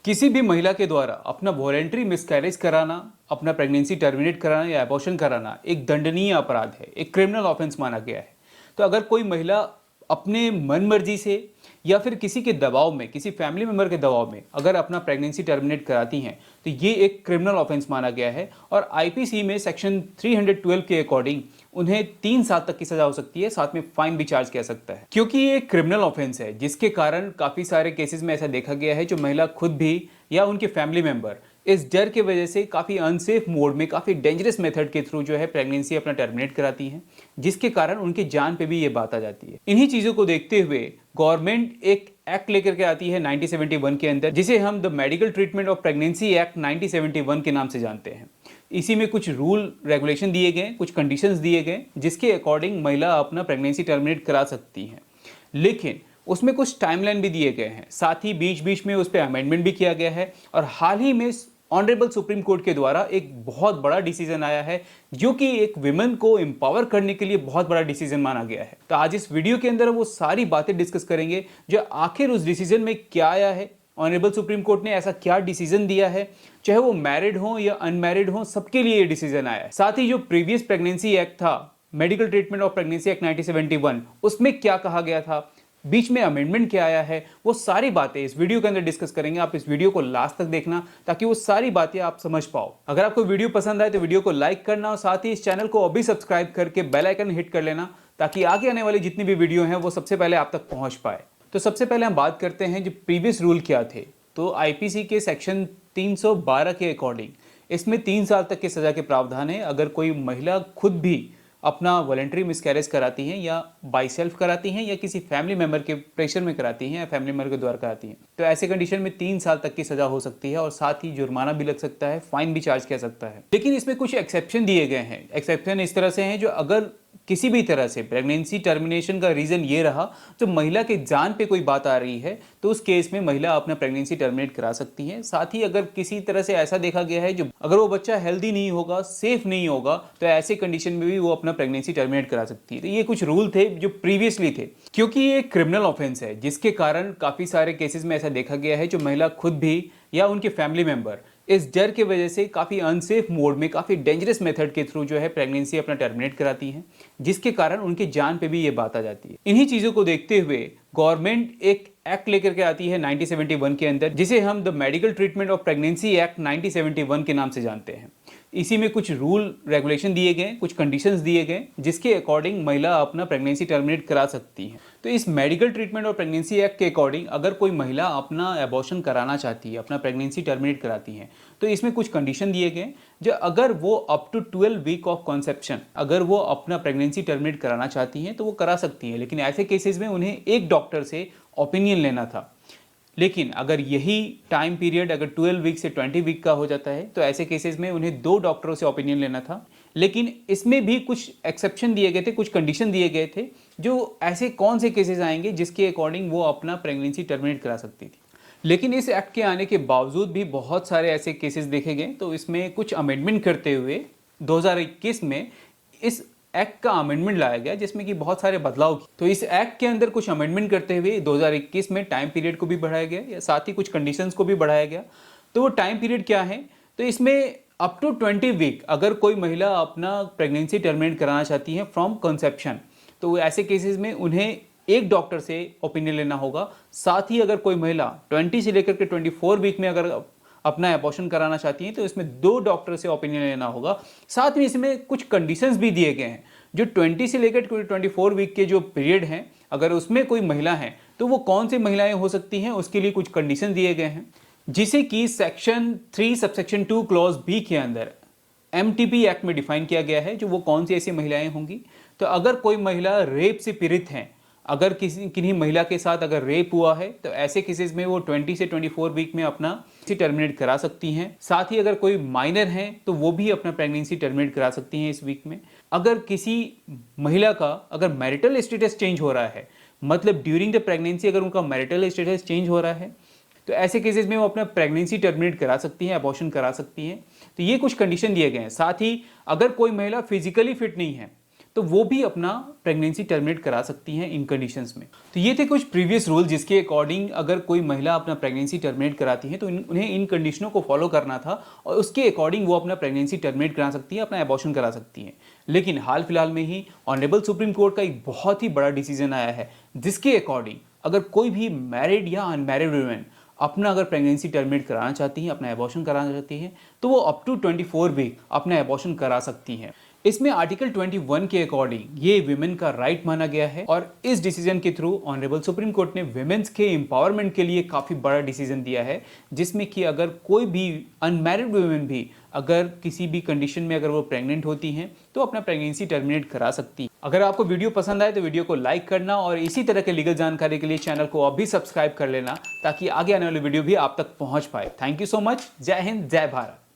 किसी भी महिला के द्वारा अपना वॉलेंट्री मिसकैरेज कराना, अपना प्रेगनेंसी टर्मिनेट कराना या एबॉर्शन कराना एक दंडनीय अपराध है, एक क्रिमिनल ऑफेंस माना गया है। तो अगर कोई महिला अपने मन मर्जी से या फिर किसी के दबाव में, किसी फैमिली मेंबर के दबाव में अगर अपना प्रेगनेंसी टर्मिनेट कराती हैं तो ये एक क्रिमिनल ऑफेंस माना गया है और आईपीसी में सेक्शन 312 के अकॉर्डिंग उन्हें 3 साल तक की सजा हो सकती है, साथ में फाइन भी चार्ज किया सकता है। क्योंकि ये एक क्रिमिनल ऑफेंस है जिसके कारण काफी सारे केसेस में ऐसा देखा गया है जो महिला खुद भी या उनके फैमिली मेंबर इस डर के वजह से काफ़ी अनसेफ मोड में, काफ़ी डेंजरस मेथड के थ्रू जो है प्रेगनेंसी अपना टर्मिनेट कराती हैं, जिसके कारण उनकी जान पे भी ये बात आ जाती है। इन्हीं चीज़ों को देखते हुए गवर्नमेंट एक एक्ट लेकर के आती है 1971 के अंदर, जिसे हम the medical treatment of pregnancy act 1971 के नाम से जानते हैं। इसी में कुछ रूल रेगुलेशन दिए गए, कुछ कंडीशंस दिए गए जिसके अकॉर्डिंग महिला अपना प्रेगनेंसी टर्मिनेट करा सकती हैं, लेकिन उसमें कुछ टाइमलाइन भी दिए गए हैं। साथ ही बीच बीच में उस पर अमेंडमेंट भी किया गया है और हाल ही में ऑनरेबल सुप्रीम कोर्ट के द्वारा एक बहुत बड़ा डिसीजन आया है जो कि एक विमेन को एम्पावर करने के लिए बहुत बड़ा डिसीजन माना गया है। तो आज इस वीडियो के अंदर वो सारी बातें डिस्कस करेंगे जो आखिर उस डिसीजन में क्या आया है, ऑनरेबल सुप्रीम कोर्ट ने ऐसा क्या डिसीजन दिया है, चाहे वो मैरिड हो या अनमैरिड हो, सबके लिए ये डिसीजन आया है। साथ ही जो प्रीवियस प्रेगनेंसी एक्ट था, medical treatment of pregnancy act 1971, उसमें क्या कहा गया था, बीच में अमेंडमेंट क्या आया है, वो सारी बातें इस वीडियो के अंदर डिस्कस करेंगे। आप इस वीडियो को लास्ट तक देखना ताकि वो सारी बातें आप समझ पाओ। अगर आपको वीडियो पसंद आए तो वीडियो को लाइक करना और साथ ही इस चैनल को अभी सब्सक्राइब करके बेल आइकन हिट कर लेना ताकि आगे आने वाली जितनी भी वीडियो हैं वो सबसे पहले आप तक पहुंच पाए। तो सबसे पहले हम बात करते हैं जो प्रीवियस रूल क्या थे। तो आईपीसी के सेक्शन 312 के अकॉर्डिंग इसमें 3 साल तक की सजा के प्रावधान है अगर कोई महिला खुद भी अपना वॉलेंट्री मिसकैरेज कराती हैं या बाई सेल्फ कराती हैं या किसी फैमिली मेंबर के प्रेशर में कराती हैं या फैमिली मेंबर के द्वारा कराती हैं, तो ऐसे कंडीशन में 3 साल तक की सजा हो सकती है और साथ ही जुर्माना भी लग सकता है, फाइन भी चार्ज किया सकता है। लेकिन इसमें कुछ एक्सेप्शन दिए गए हैं। एक्सेप्शन इस तरह से हैं जो अगर किसी भी तरह से प्रेगनेंसी टर्मिनेशन का रीजन ये रहा तो महिला के जान पे कोई बात आ रही है तो उस केस में महिला अपना प्रेगनेंसी टर्मिनेट करा सकती है। साथ ही अगर किसी तरह से ऐसा देखा गया है जो अगर वो बच्चा हेल्दी नहीं होगा, सेफ नहीं होगा, तो ऐसे कंडीशन में भी वो अपना प्रेगनेंसी टर्मिनेट करा सकती है। तो ये कुछ रूल थे जो प्रीवियसली थे। क्योंकि ये क्रिमिनल ऑफेंस है जिसके कारण काफी सारे केसेस में ऐसा देखा गया है जो महिला खुद भी या उनके फैमिली मेंबर इस डर के वजह से काफ़ी अनसेफ मोड में, काफ़ी डेंजरस मेथड के थ्रू जो है प्रेगनेंसी अपना टर्मिनेट कराती हैं, जिसके कारण उनकी जान पे भी ये बात आ जाती है। इन्हीं चीज़ों को देखते हुए गवर्नमेंट एक एक्ट लेकर के आती है 1971 के अंदर, जिसे हम the medical treatment of pregnancy act 1971 के नाम से जानते हैं। इसी में कुछ रूल रेगुलेशन दिए गए, कुछ कंडीशंस दिए गए जिसके अकॉर्डिंग महिला अपना प्रेगनेंसी टर्मिनेट करा सकती है। तो इस मेडिकल ट्रीटमेंट और प्रेगनेंसी एक्ट के अकॉर्डिंग अगर कोई महिला अपना एबॉर्शन कराना चाहती है, अपना प्रेगनेंसी टर्मिनेट कराती है, तो इसमें कुछ कंडीशन दिए गए जो अगर वो up to 12 week of conception अगर वो अपना प्रेगनेंसी टर्मिनेट कराना चाहती हैं तो वो करा सकती हैं। लेकिन ऐसे केसेस में उन्हें एक डॉक्टर से ओपिनियन लेना था। लेकिन अगर यही टाइम पीरियड अगर 12 वीक से 20 वीक का हो जाता है तो ऐसे केसेस में उन्हें 2 डॉक्टरों से ओपिनियन लेना था। लेकिन इसमें भी कुछ एक्सेप्शन दिए गए थे, कुछ कंडीशन दिए गए थे जो ऐसे कौन से केसेस आएंगे जिसके अकॉर्डिंग वो अपना प्रेगनेंसी टर्मिनेट करा सकती थी। लेकिन इस एक्ट के आने के बावजूद भी बहुत सारे ऐसे केसेस देखे गए। तो इसमें कुछ अमेंडमेंट करते हुए 2021 में इस एक्ट का अमेंडमेंट लाया गया जिसमें कि बहुत सारे बदलाव किए। तो इस एक्ट के अंदर कुछ अमेंडमेंट करते हुए 2021 में टाइम पीरियड को भी बढ़ाया गया या साथ ही कुछ कंडीशंस को भी बढ़ाया गया। तो वो टाइम पीरियड क्या है, तो इसमें अप टू 20 वीक अगर कोई महिला अपना प्रेगनेंसी टर्मिनेट कराना चाहती है फ्रॉम कंसेप्शन, तो ऐसे केसेस में उन्हें एक डॉक्टर से ओपिनियन लेना होगा। साथ ही अगर कोई महिला 20 से लेकर के 24 वीक में अगर अपना एबॉर्शन कराना चाहती हैं तो इसमें 2 डॉक्टर से ओपिनियन लेना होगा। साथ में इसमें कुछ कंडीशंस भी दिए गए हैं जो 20 से लेकर 24 वीक के जो पीरियड हैं अगर उसमें कोई महिला है तो वो कौन सी महिलाएं हो सकती हैं उसके लिए कुछ कंडीशन दिए गए हैं, जिसे कि सेक्शन 3 सबसेक्शन 2 क्लॉज बी के अंदर एमटीपी एक्ट में डिफाइन किया गया है जो वो कौन सी ऐसी महिलाएं होंगी। तो अगर कोई महिला रेप से पीड़ित हैं, अगर किन्हीं महिला के साथ अगर रेप हुआ है तो ऐसे केसेस में वो 20 से 24 वीक में अपना टर्मिनेट करा सकती हैं। साथ ही अगर कोई माइनर है तो वो भी अपना प्रेगनेंसी टर्मिनेट करा सकती हैं इस वीक में। अगर किसी महिला का अगर मैरिटल स्टेटस चेंज हो रहा है, मतलब ड्यूरिंग द प्रेगनेंसी अगर उनका मैरिटल स्टेटस चेंज हो रहा है तो ऐसे केसेस में वो अपना प्रेगनेंसी टर्मिनेट करा सकती हैं, अबॉर्शन करा सकती हैं। तो ये कुछ कंडीशन दिए गए हैं। साथ ही अगर कोई महिला फिजिकली फिट नहीं है तो वो भी अपना प्रेगनेंसी टर्मिनेट करा सकती हैं इन कंडीशंस में। तो ये थे कुछ प्रीवियस रूल जिसके अकॉर्डिंग अगर कोई महिला अपना प्रेगनेंसी टर्मिनेट कराती है तो उन्हें इन कंडीशनों को फॉलो करना था और उसके अकॉर्डिंग वो अपना प्रेगनेंसी टर्मिनेट करा सकती है, अपना एबॉर्शन करा सकती हैं। लेकिन हाल फिलहाल में ही ऑनरेबल सुप्रीम कोर्ट का एक बहुत ही बड़ा डिसीजन आया है जिसके अकॉर्डिंग अगर कोई भी मैरिड या अनमैरिड वुमेन अपना अगर प्रेगनेंसी टर्मिनेट कराना चाहती हैं, अपना एबॉर्शन कराना चाहती हैं, तो वो अप टू 24 वीक अपना एबॉर्शन करा सकती हैं। इसमें आर्टिकल 21 के अकॉर्डिंग ये विमेन का राइट माना गया है और इस डिसीजन के थ्रू ऑनरेबल सुप्रीम कोर्ट ने विमेन्स के एम्पावरमेंट के लिए काफ़ी बड़ा डिसीजन दिया है, जिसमें कि अगर कोई भी अनमैरिड वुमेन भी अगर किसी भी कंडीशन में अगर वो प्रेग्नेंट होती हैं तो अपना प्रेगनेंसी टर्मिनेट करा सकती है। अगर आपको वीडियो पसंद आए तो वीडियो को लाइक करना और इसी तरह के लीगल जानकारी के लिए चैनल को अब भी सब्सक्राइब कर लेना ताकि आगे आने वाली वीडियो भी आप तक पहुंच पाए। Thank you so much. जय हिंद, जय भारत।